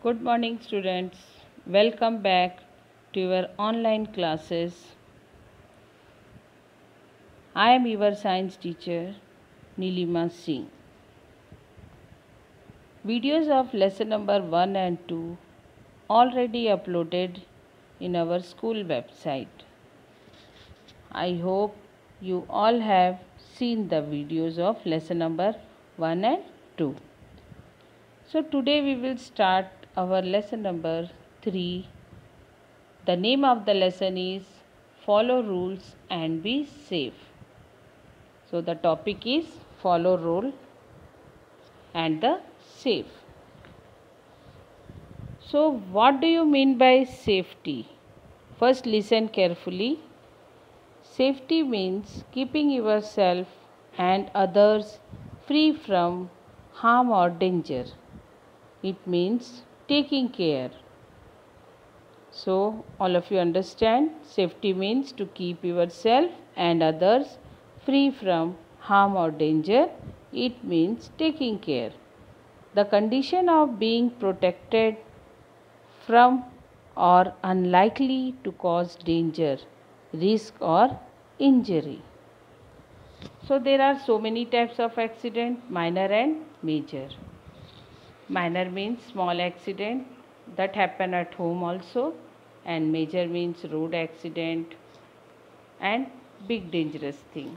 Good morning, students. Welcome back to your online classes. I am your science teacher, Nilima Singh. Videos of lesson number 1 and 2 already uploaded in our school website. I hope you all have seen the videos of lesson number 1 and 2. So today we will start our lesson number 3. The name of the lesson is Follow Rules and Be Safe. So the topic is Follow Rule and the Safe. So what do you mean by safety? First listen carefully. Safety means keeping yourself and others free from harm or danger. It means taking care. So, all of you understand, safety means to keep yourself and others free from harm or danger. It means taking care. The condition of being protected from or unlikely to cause danger, risk or injury. So, there are so many types of accident, minor and major. Minor means small accident that happen at home also, and major means road accident and big dangerous thing.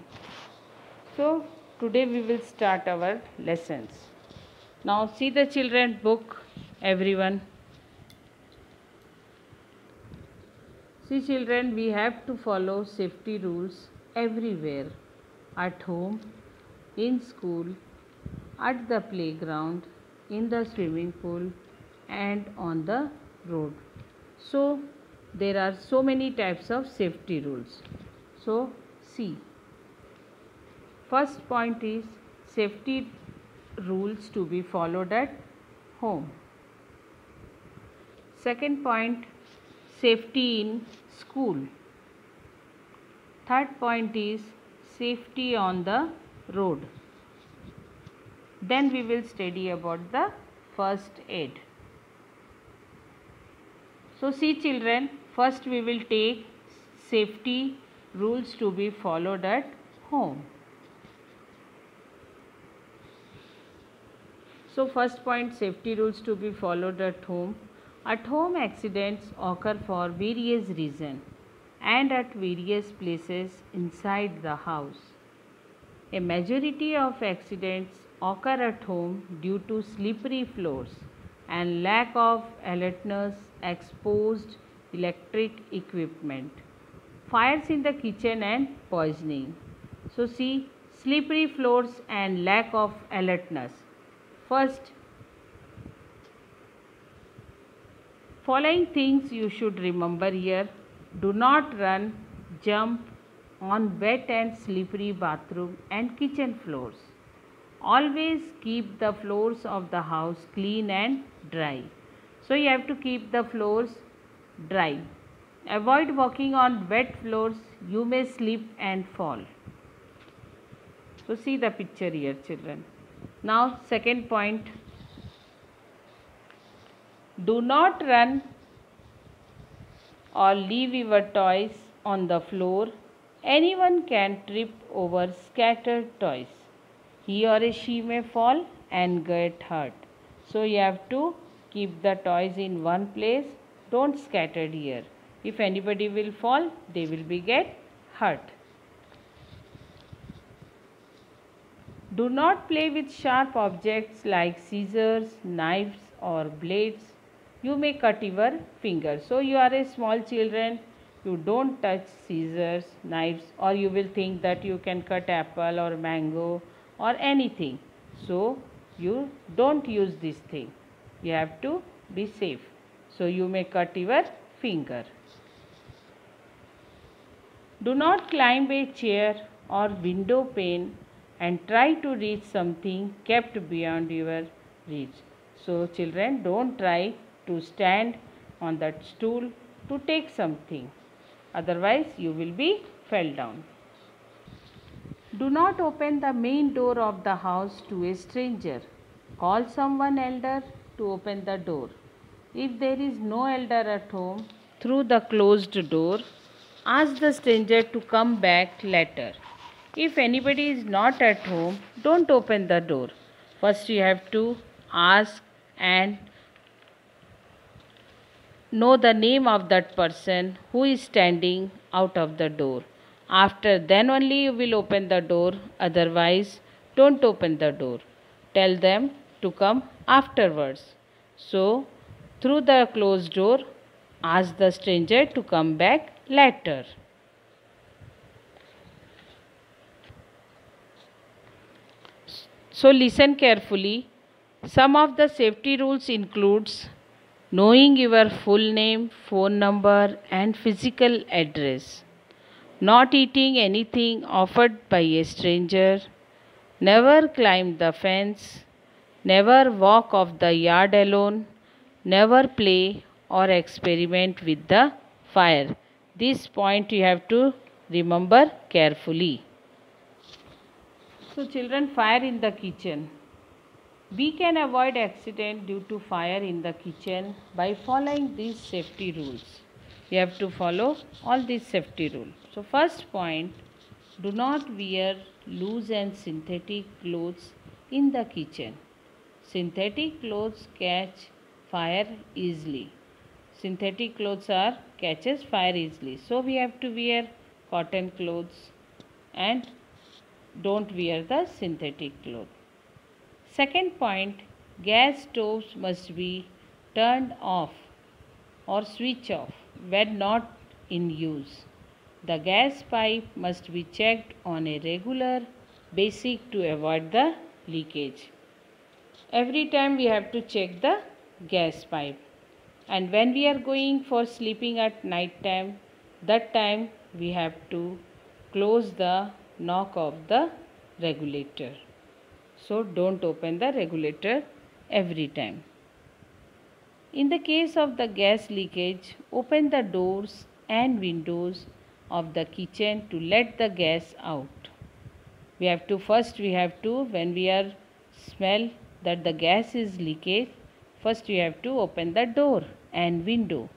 So today we will start our lessons. Now see the children book, everyone. See children, we have to follow safety rules everywhere, at home, in school, at the playground, in the swimming pool and on the road. So there are so many types of safety rules. So see, first point is safety rules to be followed at home. Second point, safety in school. Third point is safety on the road. Then we will study about the first aid. So see children, first we will take safety rules to be followed at home. So first point, safety rules to be followed at home. At home accidents occur for various reasons and at various places inside the house. A majority of accidents occur at home due to slippery floors and lack of alertness, exposed electric equipment, fires in the kitchen and poisoning. So see, slippery floors and lack of alertness. First, following things you should remember here. Do not run, jump on wet and slippery bathroom and kitchen floors. Always keep the floors of the house clean and dry. So you have to keep the floors dry. Avoid walking on wet floors. You may slip and fall. So see the picture here children. Now second point. Do not run or leave your toys on the floor. Anyone can trip over scattered toys. He or she may fall and get hurt. So you have to keep the toys in one place. Don't scatter here. If anybody will fall, they will be get hurt. Do not play with sharp objects like scissors, knives or blades. You may cut your finger. So you are a small children. You don't touch scissors, knives, or you will think that you can cut apple or mango or anything. So you don't use this thing. You have to be safe. So you may cut your finger. Do not climb a chair or window pane and try to reach something kept beyond your reach. So children, don't try to stand on that stool to take something. Otherwise you will be fell down. Do not open the main door of the house to a stranger. Call someone elder to open the door. If there is no elder at home, through the closed door, ask the stranger to come back later. If anybody is not at home, don't open the door. First you have to ask and know the name of that person who is standing out of the door. After then only you will open the door, otherwise don't open the door. Tell them to come afterwards. So, through the closed door, ask the stranger to come back later. So listen carefully. Some of the safety rules includes knowing your full name, phone number and physical address, not eating anything offered by a stranger, never climb the fence, never walk off the yard alone, never play or experiment with the fire. This point you have to remember carefully. So children, fire in the kitchen. We can avoid accident due to fire in the kitchen by following these safety rules. You have to follow all these safety rules. So first point, do not wear loose and synthetic clothes in the kitchen. Synthetic clothes catch fire easily. Synthetic clothes catches fire easily. So we have to wear cotton clothes and don't wear the synthetic cloth. Second point, gas stoves must be turned off or switch off when not in use. The gas pipe must be checked on a regular basis to avoid the leakage. Every time we have to check the gas pipe. And when we are going for sleeping at night time, that time we have to close the knob of the regulator. So don't open the regulator every time. In the case of the gas leakage, open the doors and windows of the kitchen to let the gas out. When we are smell that the gas is leakage, first we have to open the door and window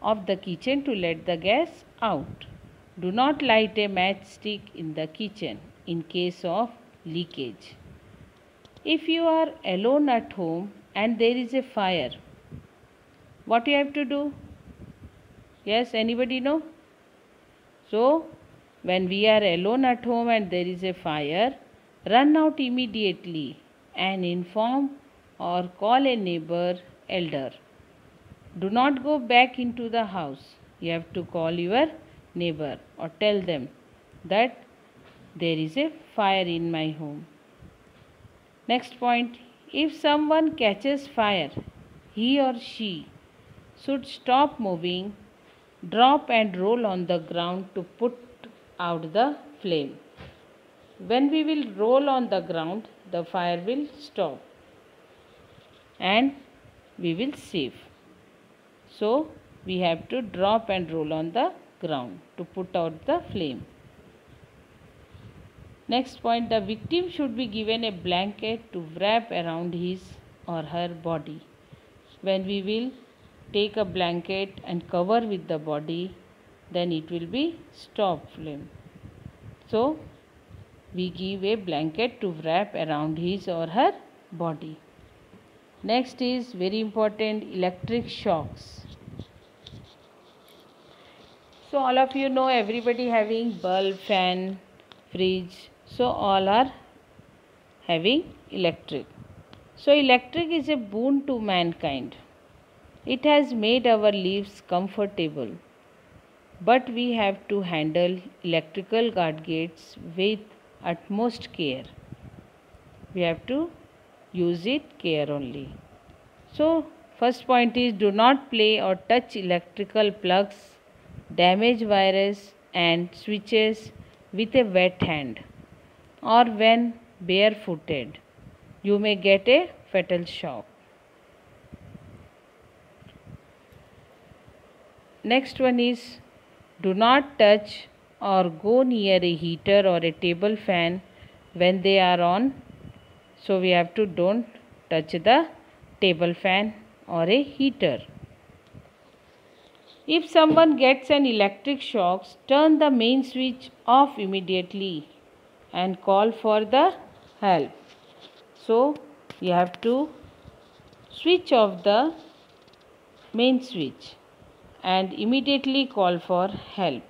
of the kitchen to let the gas out. Do not light a matchstick in the kitchen in case of leakage. If you are alone at home and there is a fire, what you have to do? Yes, anybody know? So, when we are alone at home and there is a fire, run out immediately and inform or call a neighbor elder. Do not go back into the house. You have to call your neighbor or tell them that there is a fire in my home. Next point, if someone catches fire, he or she should stop moving, drop and roll on the ground to put out the flame. When we will roll on the ground, the fire will stop and we will save. So, we have to drop and roll on the ground to put out the flame. Next point, the victim should be given a blanket to wrap around his or her body. When we will take a blanket and cover with the body, then it will be stop flame. So, we give a blanket to wrap around his or her body. Next is very important, electric shocks. So all of you know, everybody having bulb, fan, fridge. So all are having electric. So electric is a boon to mankind. It has made our lives comfortable. But we have to handle electrical gadgets with utmost care. We have to use it care only. So first point is, do not play or touch electrical plugs, damage wires and switches with a wet hand or when barefooted. You may get a fatal shock. Next one is, do not touch or go near a heater or a table fan when they are on. So we have to don't touch the table fan or a heater. If someone gets an electric shock, turn the main switch off immediately and call for the help. So you have to switch off the main switch and immediately call for help.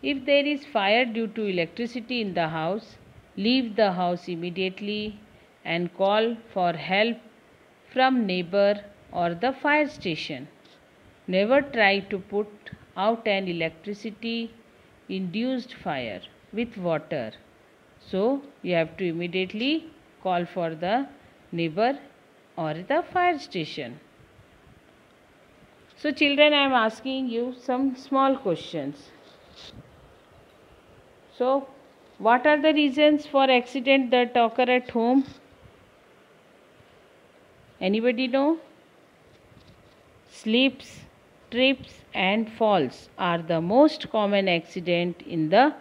If there is fire due to electricity in the house, leave the house immediately and call for help from neighbor or the fire station. Never try to put out an electricity induced fire with water. So you have to immediately call for the neighbor or the fire station. So children, I am asking you some small questions. So what are the reasons for accident that occur at home? Anybody know? Slips, trips and falls are the most common accident in the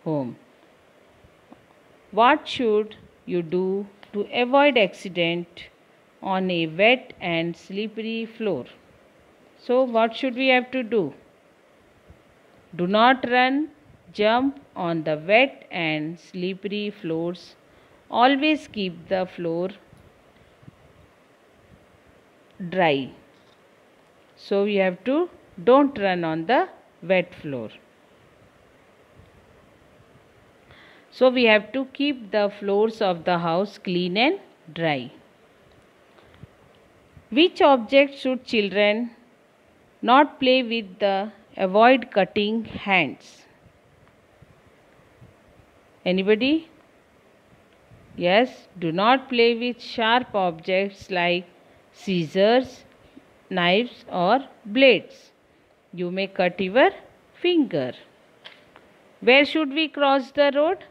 home. What should you do to avoid accident on a wet and slippery floor? So what should we have to do? Do not run, jump on the wet and slippery floors. Always keep the floor dry. So we have to don't run on the wet floor. So we have to keep the floors of the house clean and dry. Which object should children not play with? Avoid cutting hands. Anybody? Yes, do not play with sharp objects like scissors, knives or blades. You may cut your finger. Where should we cross the road?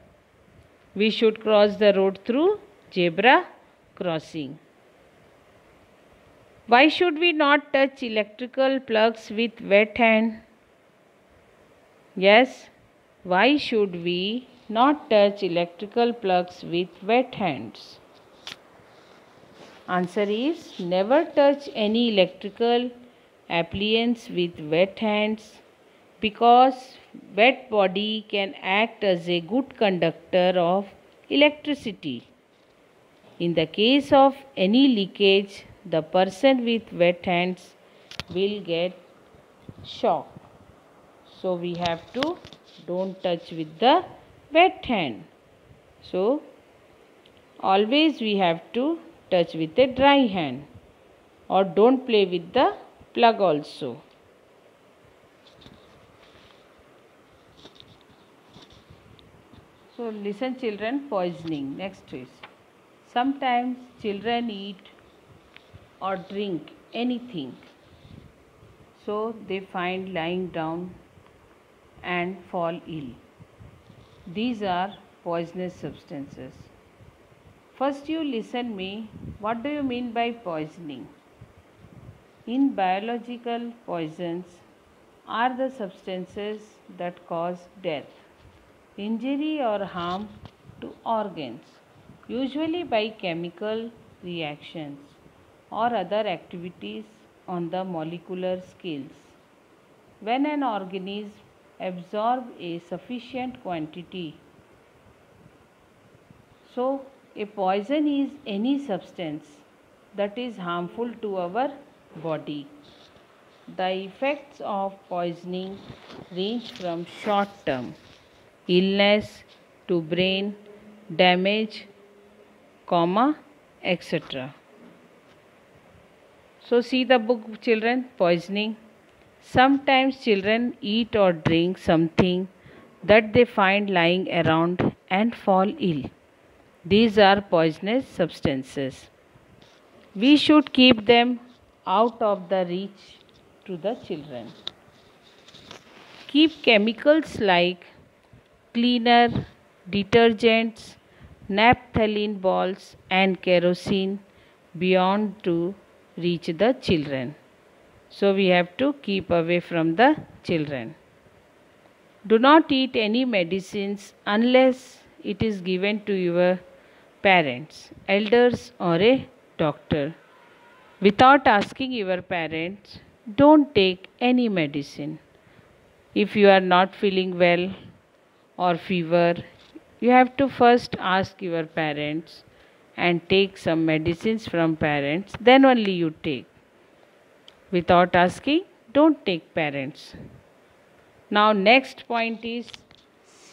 We should cross the road through zebra crossing. Why should we not touch electrical plugs with wet hand? Yes, why should we not touch electrical plugs with wet hands? Answer is never touch any electrical appliance with wet hands, because wet body can act as a good conductor of electricity. In the case of any leakage, the person with wet hands will get shock. So we have to don't touch with the wet hand. So always we have to touch with a dry hand, or don't play with the plug also. So listen children, poisoning. Next is, sometimes children eat or drink anything, so they find lying down and fall ill. These are poisonous substances. First you listen me, what do you mean by poisoning? In biological, poisons are the substances that cause death, injury or harm to organs, usually by chemical reactions or other activities on the molecular scales. When an organism absorbs a sufficient quantity, so a poison is any substance that is harmful to our body. The effects of poisoning range from short-term illness to brain damage, etc. So see the book children, poisoning. Sometimes children eat or drink something that they find lying around and fall ill. These are poisonous substances. We should keep them out of the reach to the children. Keep chemicals like cleaner, detergents, naphthalene balls and kerosene beyond to reach the children. So we have to keep away from the children. Do not eat any medicines unless it is given to your parents, elders, or a doctor. Without asking your parents, don't take any medicine. If you are not feeling well or fever, you have to first ask your parents and take some medicines from parents, then only you take. Without asking, don't take parents. Now next point is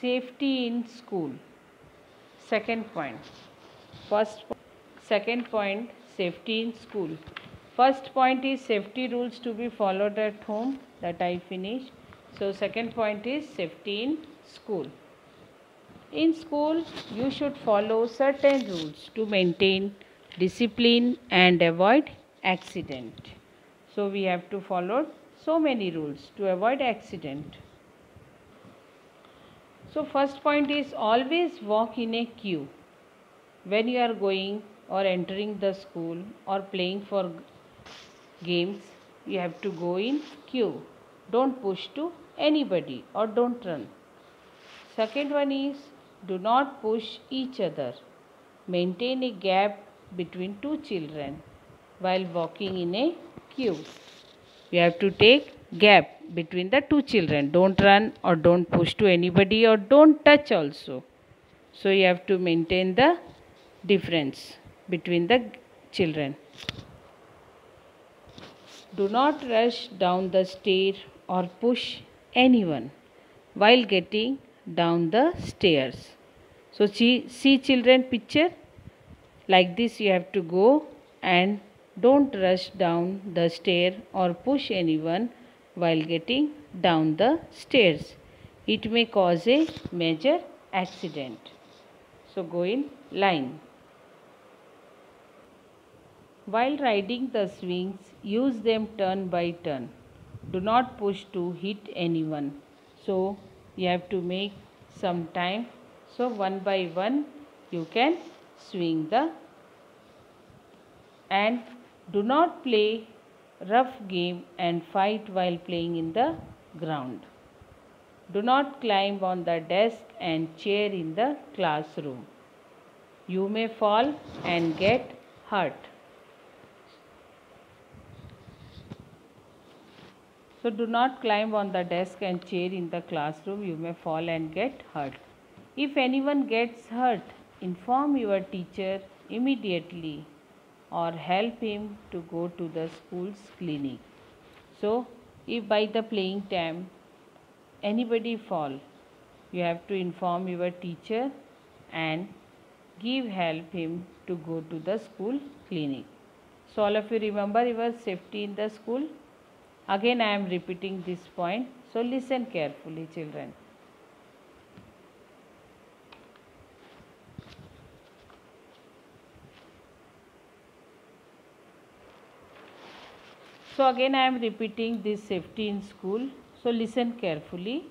safety in school. Second point. Second point, safety in school. First point is safety rules to be followed at home, that I finished. So second point is safety in school. In school, you should follow certain rules to maintain discipline and avoid accident. So we have to follow so many rules to avoid accident. So first point is always walk in a queue. When you are going or entering the school or playing for games, you have to go in queue. Don't push to anybody or don't run. Second one is do not push each other. Maintain a gap between two children while walking in a queue. You have to take gap between the two children. Don't run or don't push to anybody or don't touch also. So you have to maintain the difference between the children. Do not rush down the stair or push anyone while getting down the stairs. So see children picture, like this you have to go and don't rush down the stair or push anyone while getting down the stairs. It may cause a major accident. So go in line. While riding the swings, use them turn by turn. Do not push to hit anyone. So you have to make some time. So one by one you can swing the, and do not play rough game and fight while playing in the ground. Do not climb on the desk and chair in the classroom. You may fall and get hurt. So do not climb on the desk and chair in the classroom. You may fall and get hurt. If anyone gets hurt, inform your teacher immediately or help him to go to the school's clinic. So if by the playing time anybody fall, you have to inform your teacher and give help him to go to the school clinic. So all of you remember your safety in the school. Again I am repeating this point, so listen carefully children. So again I am repeating this safety in school, so listen carefully.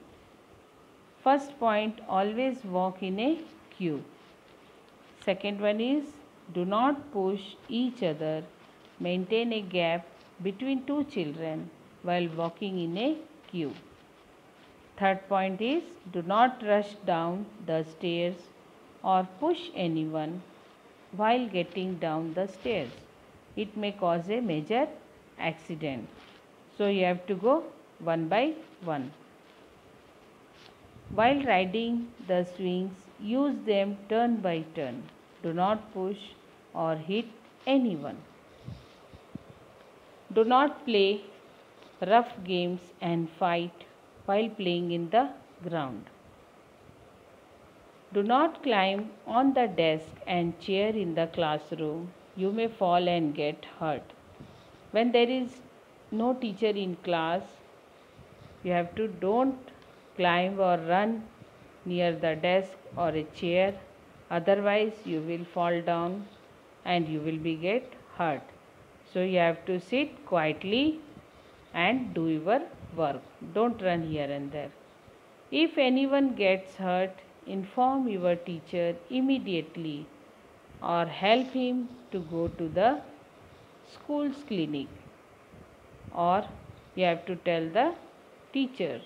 First point, always walk in a queue. Second one is do not push each other. Maintain a gap between two children while walking in a queue. Third point is do not rush down the stairs or push anyone while getting down the stairs. It may cause a major accident. So you have to go one by one. While riding the swings, use them turn by turn. Do not push or hit anyone. Do not play rough games and fight while playing in the ground. Do not climb on the desk and chair in the classroom. You may fall and get hurt. When there is no teacher in class, you have to don't climb or run near the desk or a chair. Otherwise you will fall down and you will be get hurt. So you have to sit quietly and do your work. Don't run here and there. If anyone gets hurt, inform your teacher immediately or help him to go to the school's clinic, or you have to tell the teacher.